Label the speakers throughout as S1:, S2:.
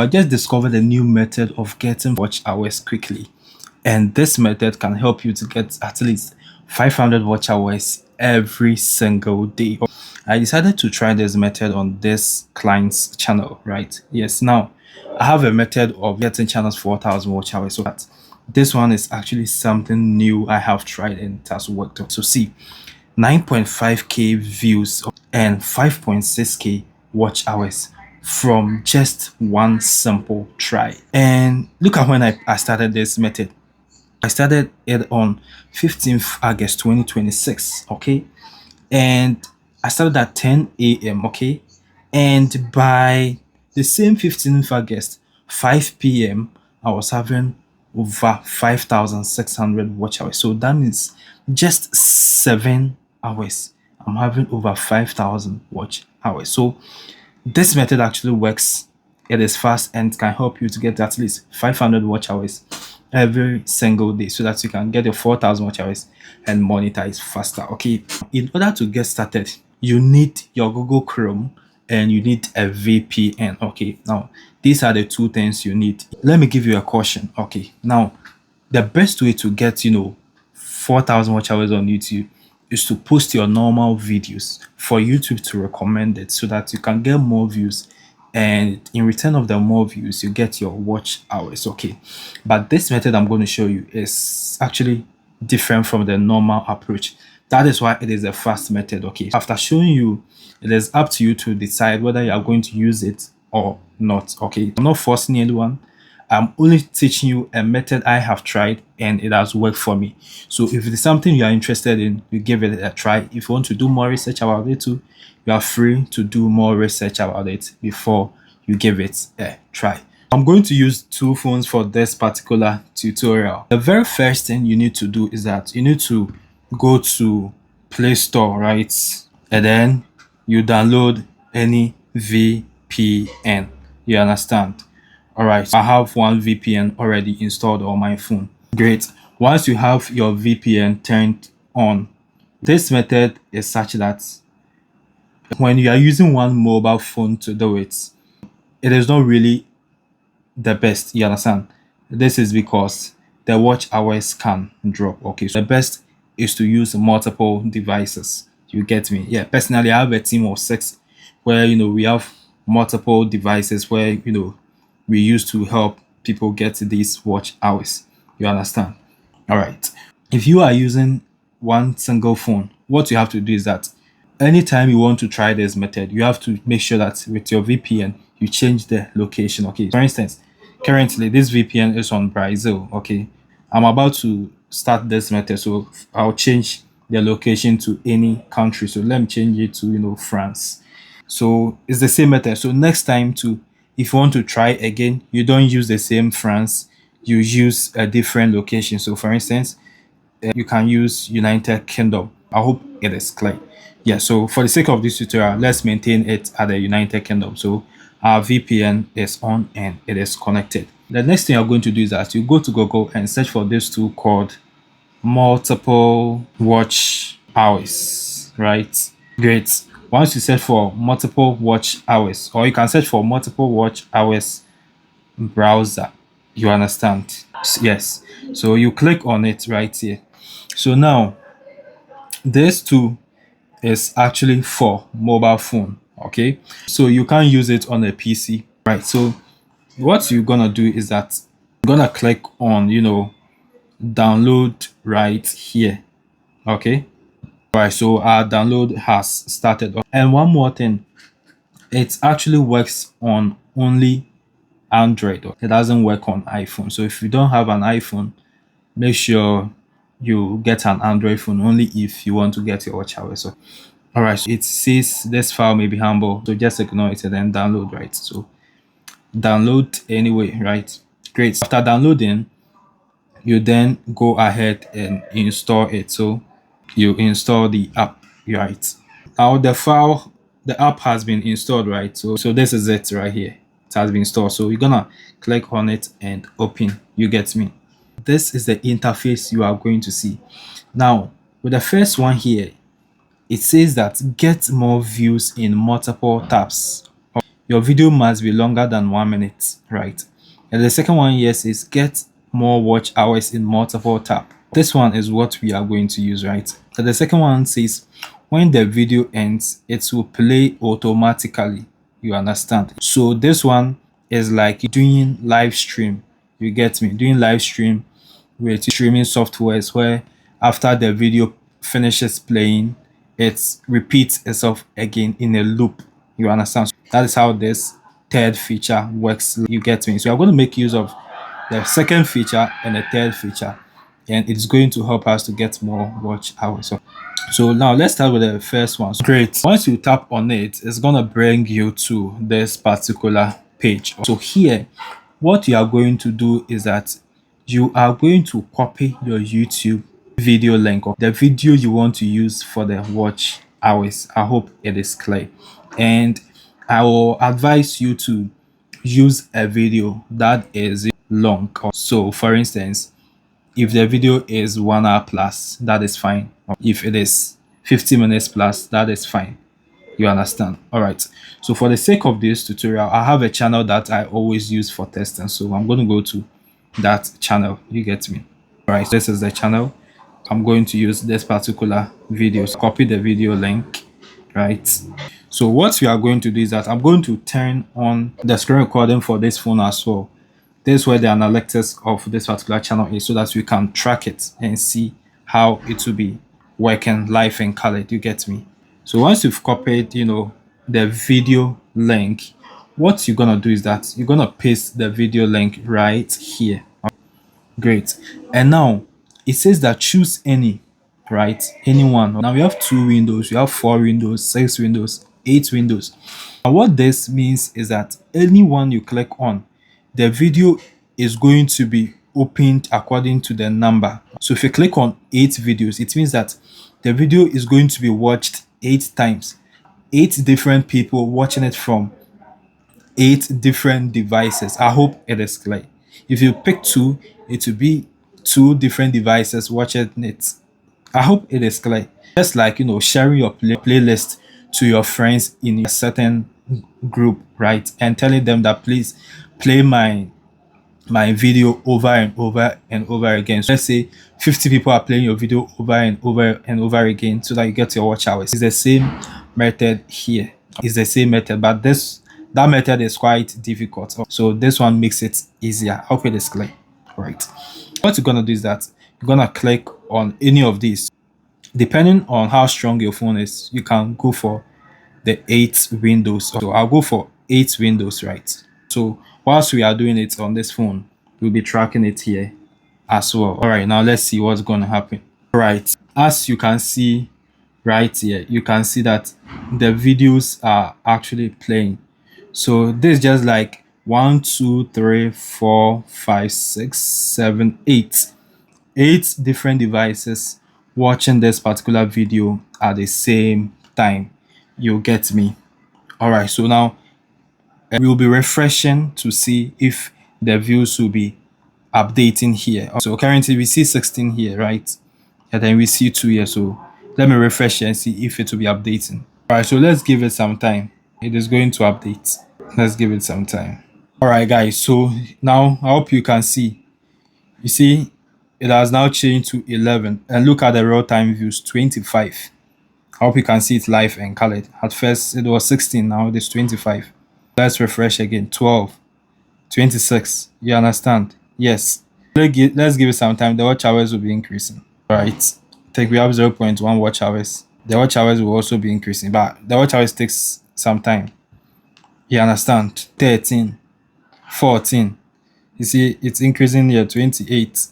S1: I just discovered a new method of getting watch hours quickly, and this method can help you to get at least 500 watch hours every single day. I decided to try this method on this client's channel, right? Yes, now I have a method of getting channels 4,000 watch hours. So that this one is actually something new I have tried and it has worked out. So see, 9.5k views and 5.6k watch hours from just one simple try. And look at when I started this method. I started it on 15th August 2026, okay? And I started at 10 a.m., okay? And by the same 15th August, 5 p.m., I was having over 5,600 watch hours. So that means just 7 hours, I'm having over 5,000 watch hours. So this method actually works. It is fast and can help you to get at least 500 watch hours every single day so that you can get your 4,000 watch hours and monetize faster. Okay, in order to get started, you need your Google Chrome and you need a VPN. Okay, now these are the two things you need. Let me give you a caution. Okay, now the best way to get 4,000 watch hours on YouTube is to post your normal videos for YouTube to recommend it so that you can get more views, and in return of the more views you get your watch hours. Okay, but this method I'm going to show you is actually different from the normal approach. That is why it is a fast method. Okay, after showing you, it is up to you to decide whether you are going to use it or not. Okay, I'm not forcing anyone. I'm only teaching you a method I have tried and it has worked for me. So if it is something you are interested in, you give it a try. If you want to do more research about it too, you are free to do more research about it before you give it a try. I'm going to use two phones for this particular tutorial. The very first thing you need to do is that you need to go to Play Store, right? And then you download any VPN. You understand? All right, I have one VPN already installed on my phone. Great. Once you have your VPN turned on, this method is such that when you are using one mobile phone to do it, it is not really the best. You understand? This is because the watch hours can drop. Okay, so the best is to use multiple devices. You get me? Yeah, personally, I have a team of 6 where we have multiple devices where we use to help people get these watch hours. You understand? All right. If you are using one single phone, what you have to do is that anytime you want to try this method, you have to make sure that with your VPN, you change the location. Okay. For instance, currently this VPN is on Brazil. Okay. I'm about to start this method, so I'll change the location to any country. So let me change it to France. So it's the same method. So next time to if you want to try again, you don't use the same France, you use a different location. So for instance, you can use United Kingdom. I hope it is clear. Yeah, so for the sake of this tutorial, let's maintain it at the United Kingdom. So our VPN is on and it is connected. The next thing you're going to do is that you go to Google and search for this tool called multiple watch hours, right? Great. Once you search for multiple watch hours, or you can search for multiple watch hours browser, you understand? Yes. So you click on it right here. So now this tool is actually for mobile phone. Okay, so you can use it on a PC, right? So what you're gonna do is that you're gonna click on download right here. Okay, right, so our download has started. And one more thing, it actually works on only Android. It doesn't work on iPhone. So if you don't have an iPhone, make sure you get an Android phone only if you want to get your watch hours. So all right, so it says this file may be humble, so just ignore it and then download, right? So download anyway, right? Great. After downloading, you then go ahead and install it. So you install the app, right? Now the app has been installed, right? So this is it right here. It has been installed. So you're gonna click on it and open. You get me? This is the interface you are going to see. Now, with the first one here, it says that get more views in multiple tabs. your video must be longer than 1 minute, right? And the second one, yes, is get more watch hours in multiple tab. This one is what we are going to use, right? So the second one says when the video ends, it will play automatically. You understand? So this one is like doing live stream. You get me? Doing live stream with streaming softwares where after the video finishes playing, it repeats itself again in a loop. You understand? So that is how this third feature works. You get me? So I'm going to make use of the second feature and the third feature, and it's going to help us to get more watch hours. So now let's start with the first one. So great. Once you tap on it, it's gonna bring you to this particular page. So here, what you are going to do is that you are going to copy your YouTube video link of the video you want to use for the watch hours. I hope it is clear. And I will advise you to use a video that is long. So for instance, if the video is 1 hour plus, that is fine. If it is 50 minutes plus, that is fine. You understand? All right. So for the sake of this tutorial, I have a channel that I always use for testing. So I'm going to go to that channel. You get me? All right. So this is the channel. I'm going to use this particular video. So copy the video link, right? So what we are going to do is that I'm going to turn on the screen recording for this phone as well. This is where the analytics of this particular channel is, so that we can track it and see how it will be working live in color. You get me? So once you've copied, the video link, what you're gonna do is that you're gonna paste the video link right here. Great. And now it says that choose any, right? Anyone. Now we have 2 windows, we have 4 windows, 6 windows, 8 windows. And what this means is that anyone you click on, the video is going to be opened according to the number. So if you click on 8 videos, it means that the video is going to be watched 8 times. 8 different people watching it from 8 different devices. I hope it is clear. If you pick 2, it will be 2 different devices watching it. I hope it is clear. Just like, sharing your playlist to your friends in a certain group, right? And telling them that please play my video over and over and over again. So let's say 50 people are playing your video over and over and over again so that you get your watch hours. It's the same method here. It's the same method, but that method is quite difficult. So this one makes it easier. I hope it is clear. Right. What you're gonna do is that you're gonna click on any of these. Depending on how strong your phone is, you can go for the 8 windows. So I'll go for 8 windows, right? So whilst we are doing it on this phone, we'll be tracking it here as well. All right, now let's see what's going to happen. All right, as you can see right here, you can see that the videos are actually playing. So this is just like 1, 2, 3, 4, 5, 6, 7, 8. 8 different devices watching this particular video at the same time. You get me? All right, so now we will be refreshing to see if the views will be updating here. So currently we see 16 here, right? And then we see 2 here. So let me refresh and see if it will be updating. All right, so let's give it some time. It is going to update. Let's give it some time. All right, guys. So now I hope you can see. You see, it has now changed to 11. And look at the real-time views, 25. I hope you can see it live and colored. At first it was 16, now it is 25. Let's refresh again. 12, 26. You understand? Yes. Let's give it some time. The watch hours will be increasing. All right. I think we have 0.1 watch hours. The watch hours will also be increasing, but the watch hours takes some time. You understand? 13, 14. You see, it's increasing here. 28.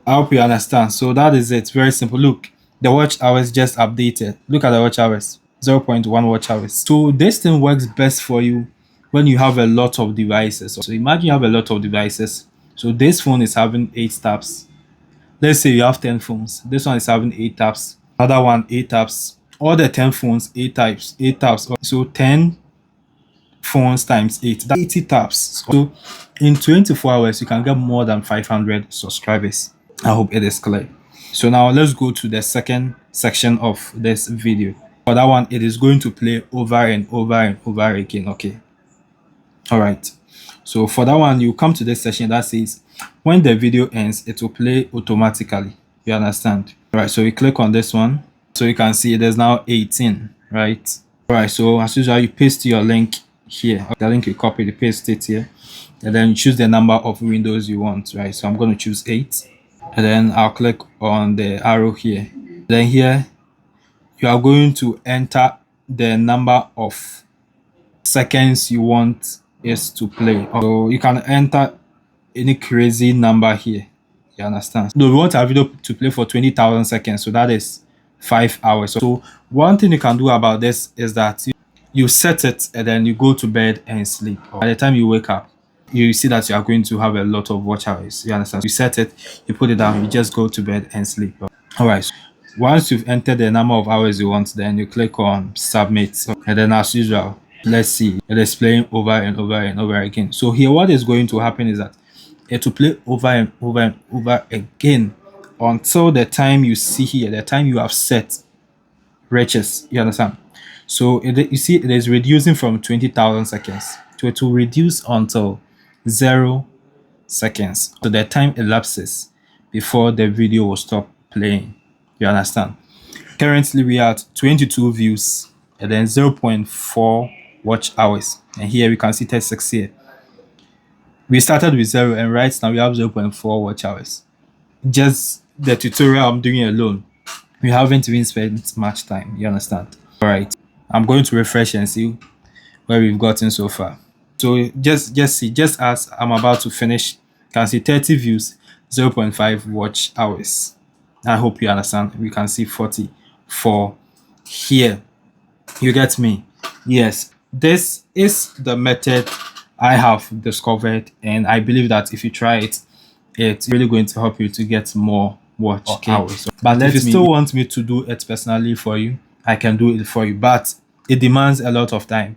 S1: I hope you understand. So that is it. Very simple. Look, the watch hours just updated. Look at the watch hours. 0.1 watch hours. So this thing works best for you when you have a lot of devices. So imagine you have a lot of devices. So this phone is having 8 taps. Let's say you have 10 phones. This one is having 8 taps. Another one, 8 taps. All the 10 phones, 8 taps. So 10 phones times 8. That's 80 taps. So in 24 hours, you can get more than 500 subscribers. I hope it is clear. So now let's go to the second section of this video. For that one, it is going to play over and over and over again. Okay. All right. So for that one, you come to this section that says when the video ends, it will play automatically. You understand? All right. So we click on this one. So you can see there's now 18, right? All right. So as usual, you paste your link here. The link you copy, you paste it here, and then you choose the number of windows you want, right? So I'm going to choose 8, and then I'll click on the arrow here. Then here, you are going to enter the number of seconds you want is to play. So you can enter any crazy number here. You understand? So we want our video to play for 20,000 seconds. So that is 5 hours. So one thing you can do about this is that you set it and then you go to bed and sleep. By the time you wake up, you see that you are going to have a lot of watch hours. You understand? You set it, you put it down, you just go to bed and sleep. All right. So once you've entered the number of hours you want, then you click on submit. And then as usual, let's see, it is playing over and over and over again. So here what is going to happen is that it will play over and over and over again until the time you see here, the time you have set reaches. You understand? So you see it is reducing from 20,000 seconds. So it will reduce until 0 seconds. So the time elapses before the video will stop playing. You understand? Currently we are at 22 views and then 0.4 watch hours. And here we can see 36 here. We started with 0 and right now we have 0.4 watch hours. Just the tutorial I'm doing alone, we haven't even spent much time. You understand? All right. I'm going to refresh and see where we've gotten so far. So just see, just as I'm about to finish, you can see 30 views, 0.5 watch hours. I hope you understand. We can see 44 here. You get me? Yes. This is the method I have discovered, and I believe that if you try it, it's really going to help you to get more watch hours. But if you still want me to do it personally for you, I can do it for you, but it demands a lot of time.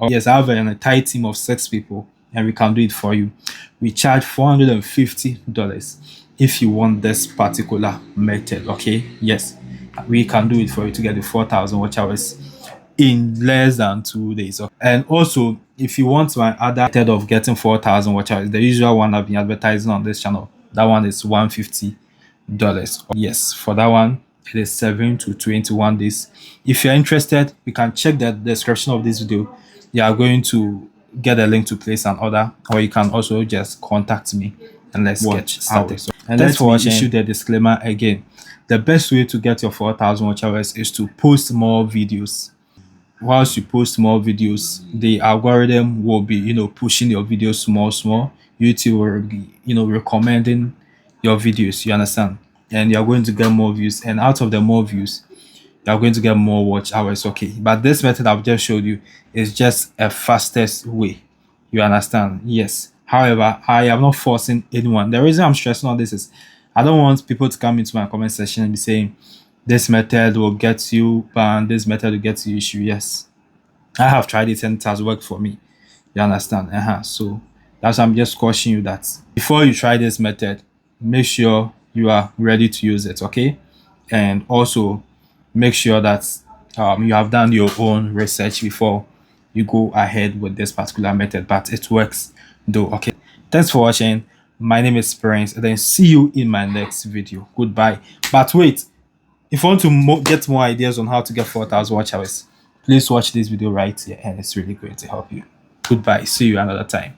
S1: Yes, I have a tight team of 6 people and we can do it for you. We charge $450 if you want this particular method. Okay, yes, we can do it for you to get the 4,000 watch hours in less than 2 days. And also, if you want my other method of getting 4,000 watch hours, the usual one I've been advertising on this channel, that one is $150. Yes, for that one it is 7 to 21 days. If you're interested, you can check the description of this video. You are going to get a link to place an order, or you can also just contact me and let's get started. And let's issue the disclaimer again. The best way to get your 4,000 watch hours is to post more videos. Whilst you post more videos, the algorithm will be pushing your videos small. YouTube will be recommending your videos. You understand? And you're going to get more views, and out of the more views you're going to get more watch hours. Okay, but this method I've just showed you is just a fastest way. You understand? Yes. However, I am not forcing anyone. The reason I'm stressing on this is I don't want people to come into my comment section and be saying this method will get you banned, this method will get you issue. Yes, I have tried it and it has worked for me. You understand? So that's why I'm just cautioning you that before you try this method, make sure you are ready to use it. Okay, and also make sure that you have done your own research before you go ahead with this particular method. But it works though. Okay, thanks for watching. My name is Prince, and then see you in my next video. Goodbye. But wait, if you want to get more ideas on how to get 4,000 watch hours, please watch this video right here, and it's really going to help you. Goodbye. See you another time.